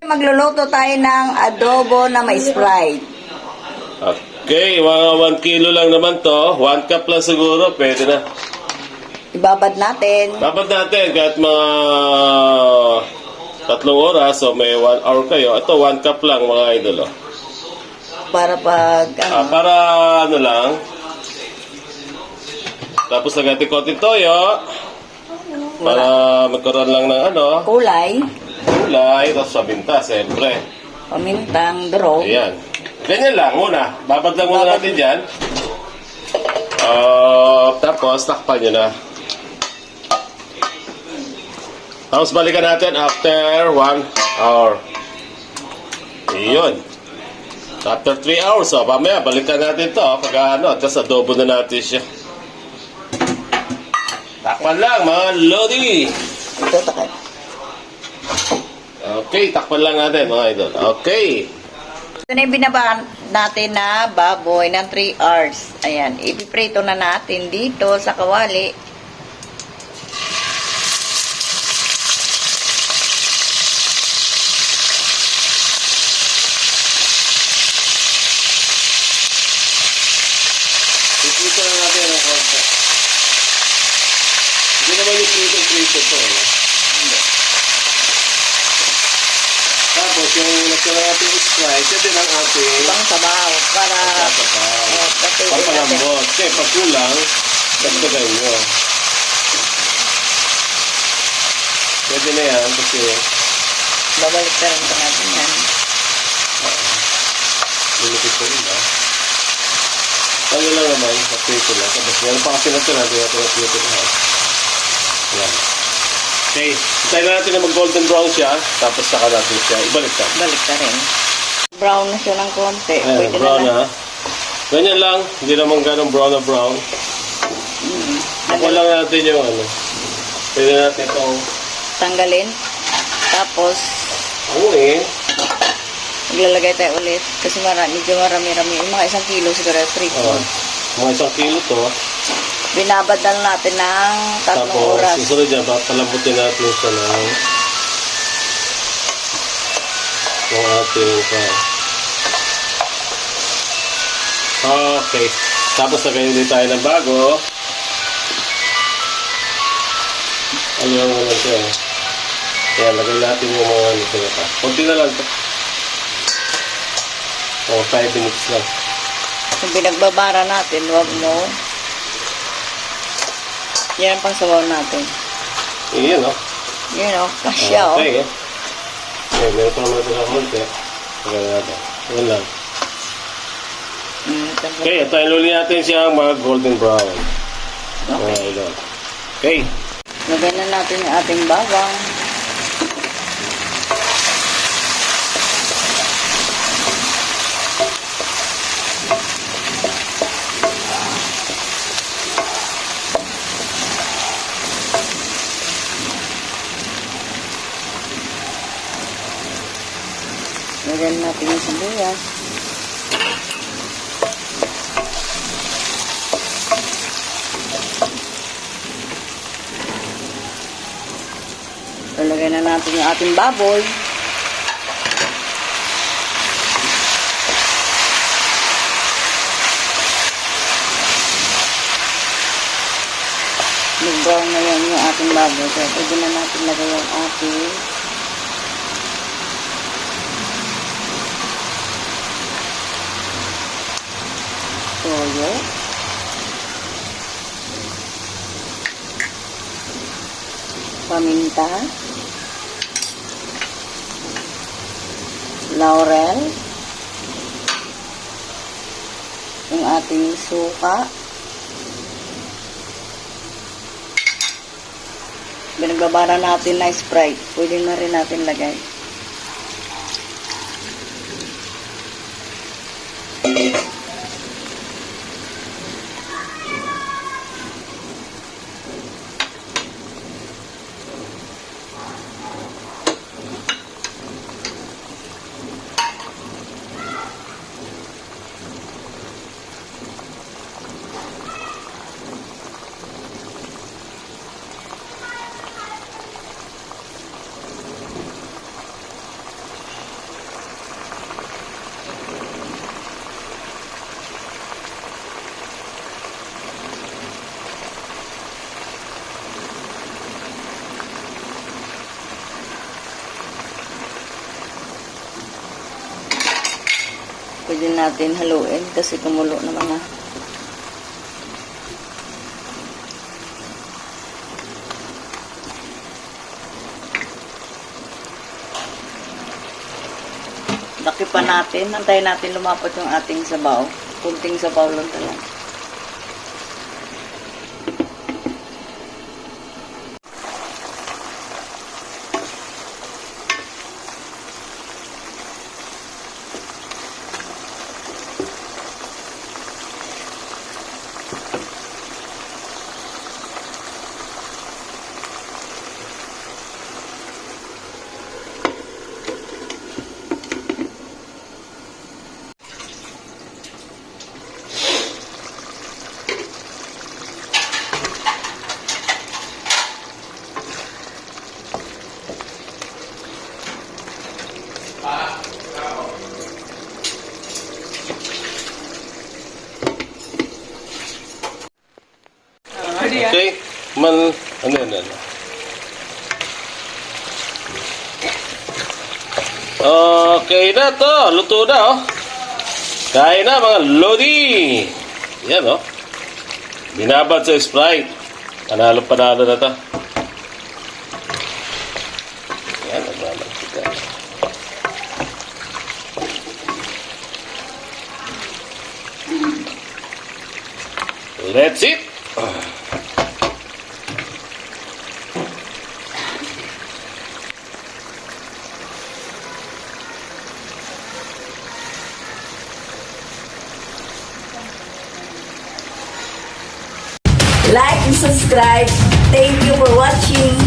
Magluluto tayo ng adobo na may Sprite. Okay, mga 1 kilo lang naman to. 1 cup lang siguro, pwede na. Ibabad natin. Dapat natin, kahit mga 3 oras, so may 1 hour kayo. Ito, 1 cup lang mga idol. Oh. Para pag, Para ano lang. Tapos lagyan konti toyo. Para magkaroon lang ng kulay, kulay. Tapos sabinta, siyempre. pamintang, draw. Ayan. Ganyan lang muna. Babad lang muna natin dyan. Tapos, takpan nyo na. Tapos balikan natin after 1 hour. Iyon. After 3 hours, pamaya balikan natin to. Pag tapos adobo na natin siya. Takpan lang mga lodi. Ito, takay. Okay, takpan lang natin mga idol. Okay. Ito na yung binaba natin na baboy ng 3 hours. Ayan, ipiprito na natin dito sa kawali. Iprito na natin ang konti. Hindi naman yung prito to. Tapos yung nagkaroon natin Sprite, yan din ang ating Pang sabaw para patuloy natin. pampalambot. Kasi pag kulang, dagdagan nyo. Pwede na yan kasi Babalik na rin pa natin yan. lulupit ko rin ba? Ano lang naman, prito lang. Tapos meron pa kasi natira, hindi natin prito na. Yan. Okay, tayo na natin na mag-golden brown siya, tapos saka natin siya ibalik ka. Balik na rin. Brown na siya ng konti. Ayan, Pwede brown na lang. na. Ganyan lang, hindi naman ganun brown na brown. Ako lang natin yung pwede natin itong Tanggalin. Tapos, maglalagay tayo ulit. Kasi medyo marami-rami. Yung mga 1 kilo siguro, 3/4. mga 1 kilo to. Binabad na lang natin ng 3 Tapos, oras. susunod dyan, palambutin natin siya ng ating Okay. Tapos, lagyan din tayo ng bago. Ano yung naman siya Kaya, lagyan natin yung mga nito na pa. Kunti na lang ito. 5 minutes lang. Kung pinagbabara natin, wag mo. Yan ang pangsabaw natin. Iyan, Yun kasya Okay, Okay, meron pa naman ito sa konti. Lagyan natin. Yan lang. Okay, ito iluli natin siyang mga golden brown. Okay. Lagyan na natin yung ating bawang. Lagyan natin yung sibuyas. Lagyan na natin yung ating baboy. Nag-brown na yan yung ating baboy. Kaya pwede na natin lagay yung ating toyo. Paminta. Laurel. Yung ating suka. Binagbabara natin na Sprite. Pwede na rin natin lagay. Pwede natin haluin kasi kumulo naman na. Laki pa natin. Antayin natin lumapot yung ating sabaw. Kunting sabaw lang talaga. Okay? Ano yan? Okay na to. Luto na, oh. Kain na, mga lodi. Yan, oh. Binabad sa Sprite. Panalo na to. Yan, nagmamagtika. Let's eat. Like and subscribe. Thank you for watching.